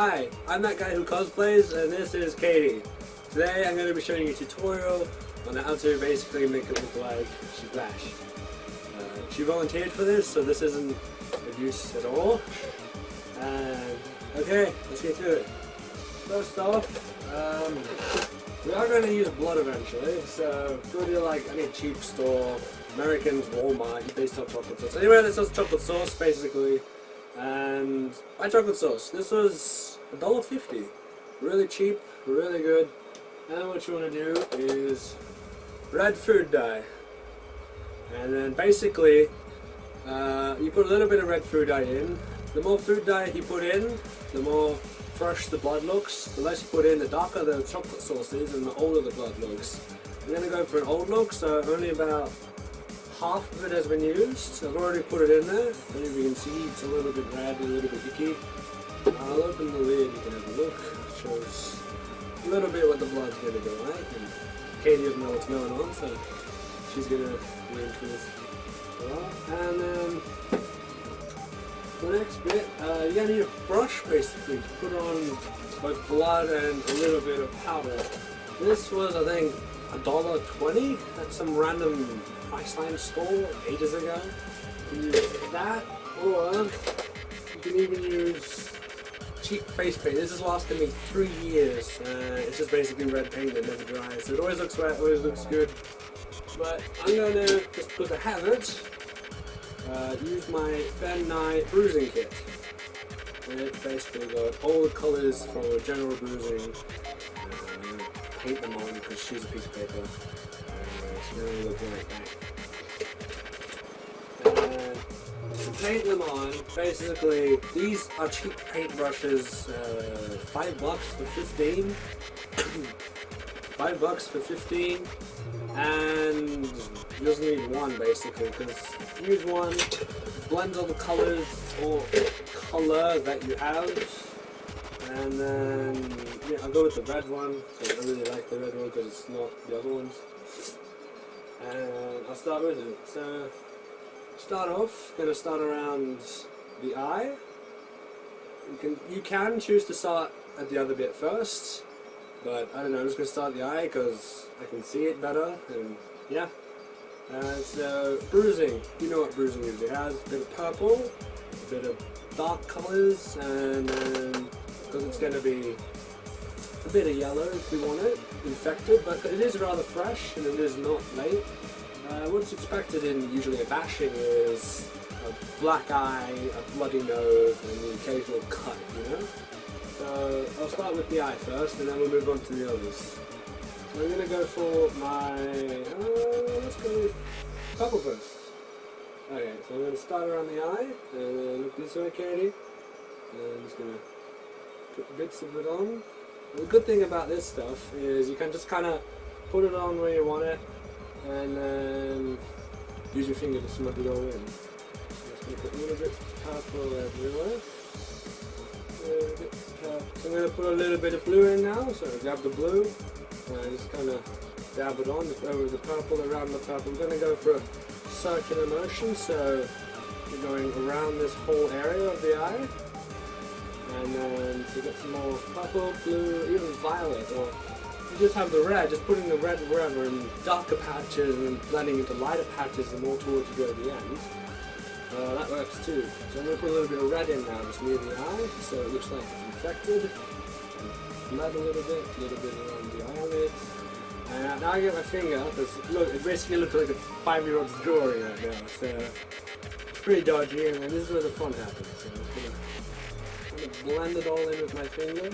Hi, I'm that guy who cosplays, and this is Katie. Today I'm going to be showing you a tutorial on how to basically make it look like she's Flash. She volunteered for this, so this isn't abuse at all. Okay, let's get to it. First off, we are going to use blood eventually, so go to like any cheap store, Americans, Walmart, they sell chocolate sauce. Anywhere that sells chocolate sauce, basically. And buy chocolate sauce. This was $1.50. Really cheap, really good. And what you want to do is red food dye. And then basically, you put a little bit of red food dye in. The more food dye you put in, the more fresh the blood looks. The less you put in, the darker the chocolate sauce is and the older the blood looks. I'm going to go for an old look, so only about half of it has been used. I've already put it in there, and as you can see it's a little bit red, a little bit icky. I'll open the lid, you can have a look. It shows a little bit what the blood's going to be like. And Katie doesn't know what's going on, so she's going to be in for this. And then the next bit, you're going to need a brush basically to put on both blood and a little bit of powder. This was, I think, $1.20 at some random Priceline store ages ago. You can use that, or you can even use cheap face paint. This has lasted me 3 years. It's just basically red paint that never dries. So it always looks wet, always looks good. But I'm going to, just because I have it, use my Ben Nye bruising kit. It's basically got all the colours for general bruising. Paint them on because she's a piece of paper. She's going to look like that. To paint them on, basically, these are cheap paintbrushes, $5 for 15. $5 for 15, and you just need one basically, because use one, blend all the colors or color that you have, and then yeah, I'll go with the red one. I really like the red one because it's not the other ones. And I'll start with it. So, start off, gonna start around the eye. You can choose to start at the other bit first, but I don't know, I'm just gonna start the eye because I can see it better, and yeah. So, bruising. You know what bruising is. It has a bit of purple, a bit of dark colors, and then because it's going to be a bit of yellow if we want it, infected, but it is rather fresh and it is not late. What's expected in usually a bashing is a black eye, a bloody nose, and the occasional cut, you know? So I'll start with the eye first and then we'll move on to the others. So I'm going to go for my, let's go with purple first. Okay, so I'm going to start around the eye, and then look this way, Katie. And I'm just going to put bits of it on. The good thing about this stuff is you can just kind of put it on where you want it, and then use your finger to smudge it all in. I'm just going to put a little bit of purple everywhere. So I'm going to put a little bit of blue in now, so grab the blue, and just kind of dab it on, just over the purple, around the purple. I'm going to go for a circular motion, so you're going around this whole area of the eye. And then to get some more purple, blue, even violet, or you just have the red, just putting the red wherever in darker patches and blending into lighter patches the more towards you go at the end. That works too. So I'm going to put a little bit of red in now, just near the eye, so it looks like it's infected. And bled a little bit around the eyelids. And now I get my finger, because look, it basically looks like a 5-year-old's drawing right now, so it's pretty dodgy, and then this is where the fun happens. So I'm just going to blend it all in with my finger.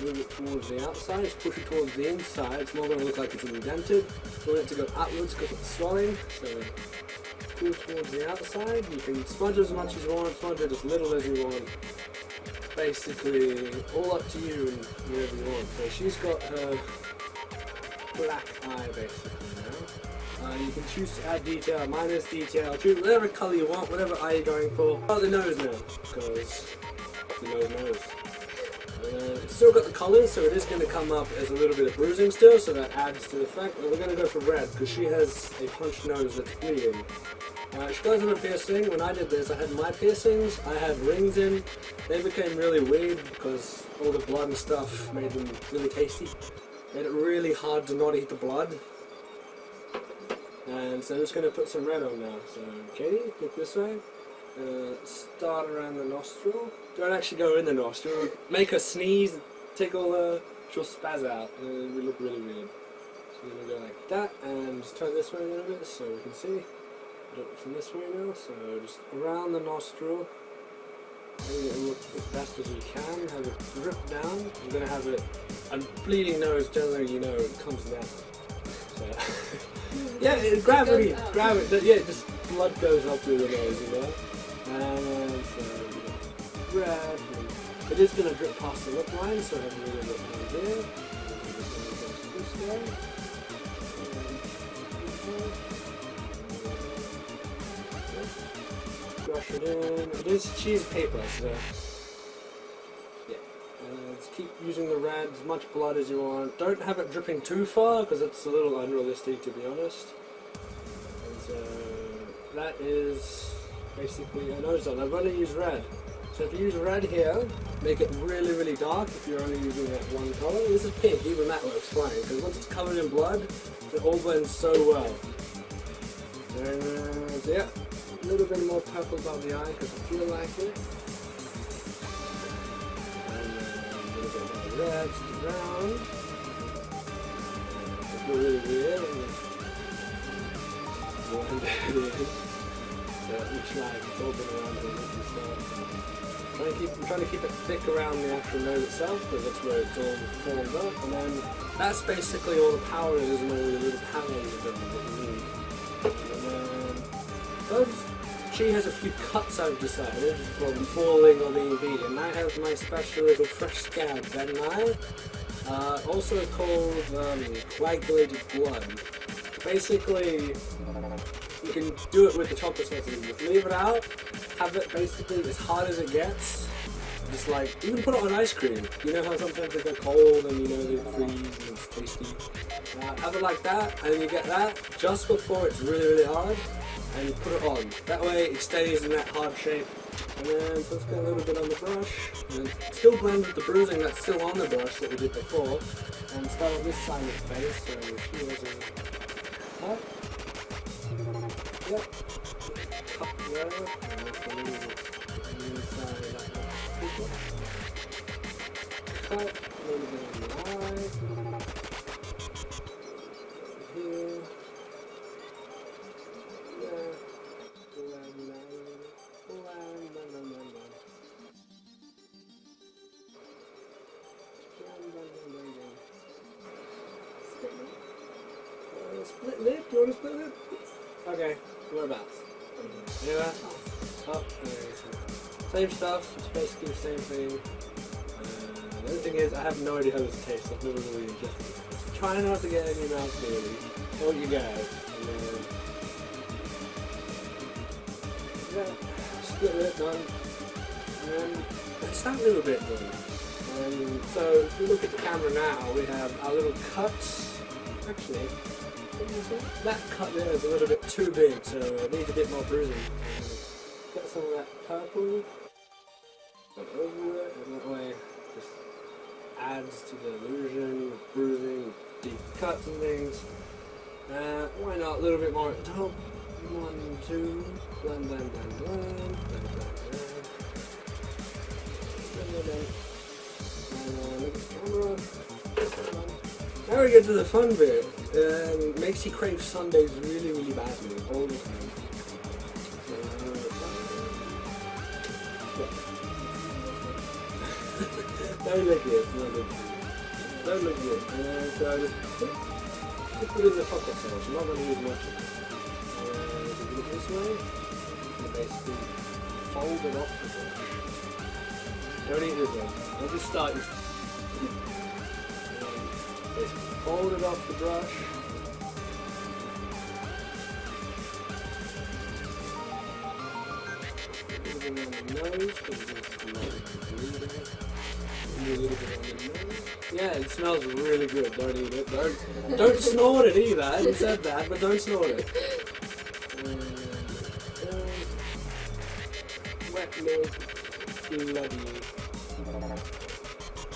Move it towards the outside, just push it towards the inside. It's more going to look like it's indented. We want it to go outwards because it's swelling. So pull towards the outside. You can smudge as much as you want, smudge it as little as you want. Basically, all up to you and whatever you want. So she's got her black eye basically now. You can choose to add detail, minus detail, choose whatever colour you want, whatever eye you're going for. Oh, the nose now, because the nose knows. It's still got the colours, so it is going to come up as a little bit of bruising still, so that adds to the effect. But we're going to go for red, because she has a punched nose that's bleeding. She does have a piercing. When I did this, I had my piercings, I had rings in. They became really weird because all the blood and stuff made them really tasty. Made it really hard to not eat the blood. And so I'm just going to put some red on now. So, Katie, look this way. Start around the nostril. Don't actually go in the nostril. Make her sneeze, tickle her, she'll spaz out, and it will look really weird. So I'm going to go like that, and just turn this way a little bit so we can see. Do it from this way now, so just around the nostril. Make it look as best as we can. Have it drip down. I'm going to have it. A bleeding nose, generally, you know, it comes down. So, yeah, gravity. Yeah, just blood goes up through the nose, you know. And so, red. It is going to drip past the lip line, so I have a really look down there. This way. Brush it in. It is cheese paper, so yeah. Let's keep using the red, as much blood as you want. Don't have it dripping too far because it's a little unrealistic, to be honest. And so that is basically a nose on. I'm going to use red. So if you use red here, make it really, really dark if you're only using that one color. This is pink, even that works fine because once it's covered in blood, it all blends so well. And so yeah. A little bit more purple above the eye because I feel like it. And a little bit more red to brown. It's really weird. Blend it in. So it looks like it's all been around here and stuff. I'm trying to keep it thick around the actual nose itself because that's where it's all formed up. And then that's basically all the powers and all the little powers that you need. And then those. She has a few cuts, I've decided, from falling or being beaten. I have my special little fresh scab, then also called coagulated blood. Basically, you can do it with the chocolate sauce. Just leave it out, have it basically as hard as it gets. Just like, even put it on ice cream. You know how sometimes they get cold and you know they freeze and it's tasty. Have it like that, and you get that just before it's really, really hard. And you put it on. That way it stays in that hard shape. And then so let's get a little bit on the brush. And still blend with the bruising that's still on the brush that we did before. And start on this side of the face. So she has a cut. Yep. Cut there. And that's a little bit inside of that one. Cut. A little bit on the eye. Here. Split lip? You want to split lip? Okay, whereabouts? Anywhere? Oh, same stuff, it's basically the same thing. The other thing is, I have no idea how this tastes. I've never really ingested it. Try not to get it in your mouth, really. What you got? Yeah, split lip done. And it's that little bit done. So if we look at the camera now, we have our little cuts. Actually, that cut there is a little bit too big, so it needs a bit more bruising. Get some of that purple, put over it, and that way just adds to the illusion of bruising, deep cuts and things. Why not a little bit more at the top? 1, 2, blend, blend, blend, blend, blend, blend, blend. Look at the camera. Now we get to the fun bit. Makes you crave sundaes really, really badly all the time. Don't look good. Don't look good. So I just put it in the pocket sauce. I'm not going to use much of it. So do it this way. And basically fold it off the brush. Don't eat this one. I'll just start. Basically fold it off the brush. A little bit on the nose, because it's a little bit on the nose. Yeah, it smells really good. Don't eat it. Don't snort it either. I haven't said that, but don't snort it. bloody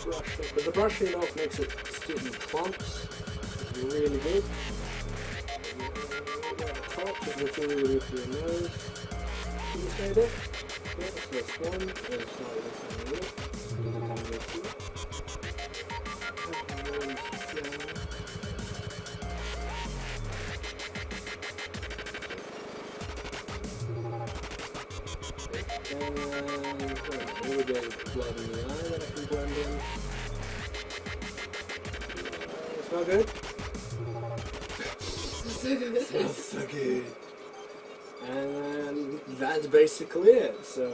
brush. But the brushing off makes it stick in clumps. It's really good. Top, just look really through your nose. Can you stay there? Yeah, that's this one. And slide this one here. And a little bit of blood in the eye that I can blend in. Smell good? Smells so good. And that's basically it. So,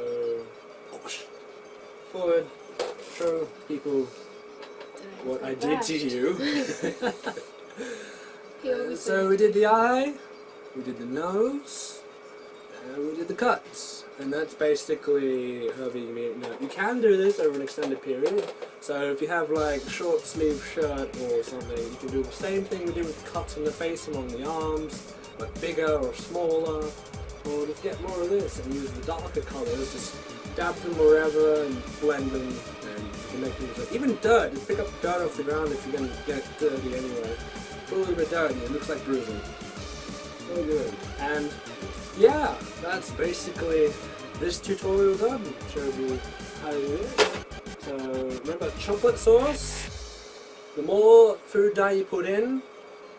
forward, show people what I did to you. So we did the eye, we did the nose, and we did the cuts. And that's basically how being made. Now, you can do this over an extended period. So if you have like a short sleeve shirt or something, you can do the same thing we did with the cuts on the face along the arms, but bigger or smaller. Or just get more of this and use the darker colours, just dab them wherever and blend them, and you can make them like, even dirt, just pick up dirt off the ground if you're going to get dirty anyway. Put a little bit of dirt in it, looks like bruising. So good. And yeah, that's basically this tutorial done. Showed you how to do it. So remember, chocolate sauce, the more food dye you put in,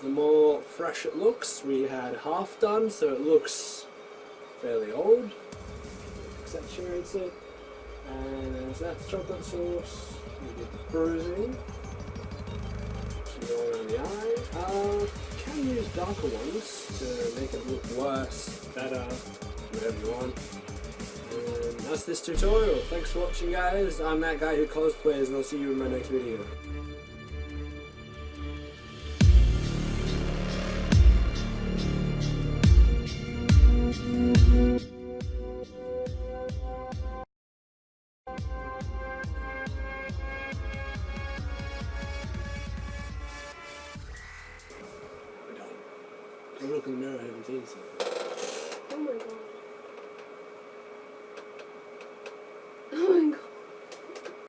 the more fresh it looks. We had half done, so it looks fairly old, accentuates it, and so that's chocolate sauce. We did the bruising, go around the eye. You can use darker ones to make it look worse, better, whatever you want. And that's this tutorial. Thanks for watching, guys. I'm that guy who cosplays, and I'll see you in my next video. I look in the mirror, I haven't seen something.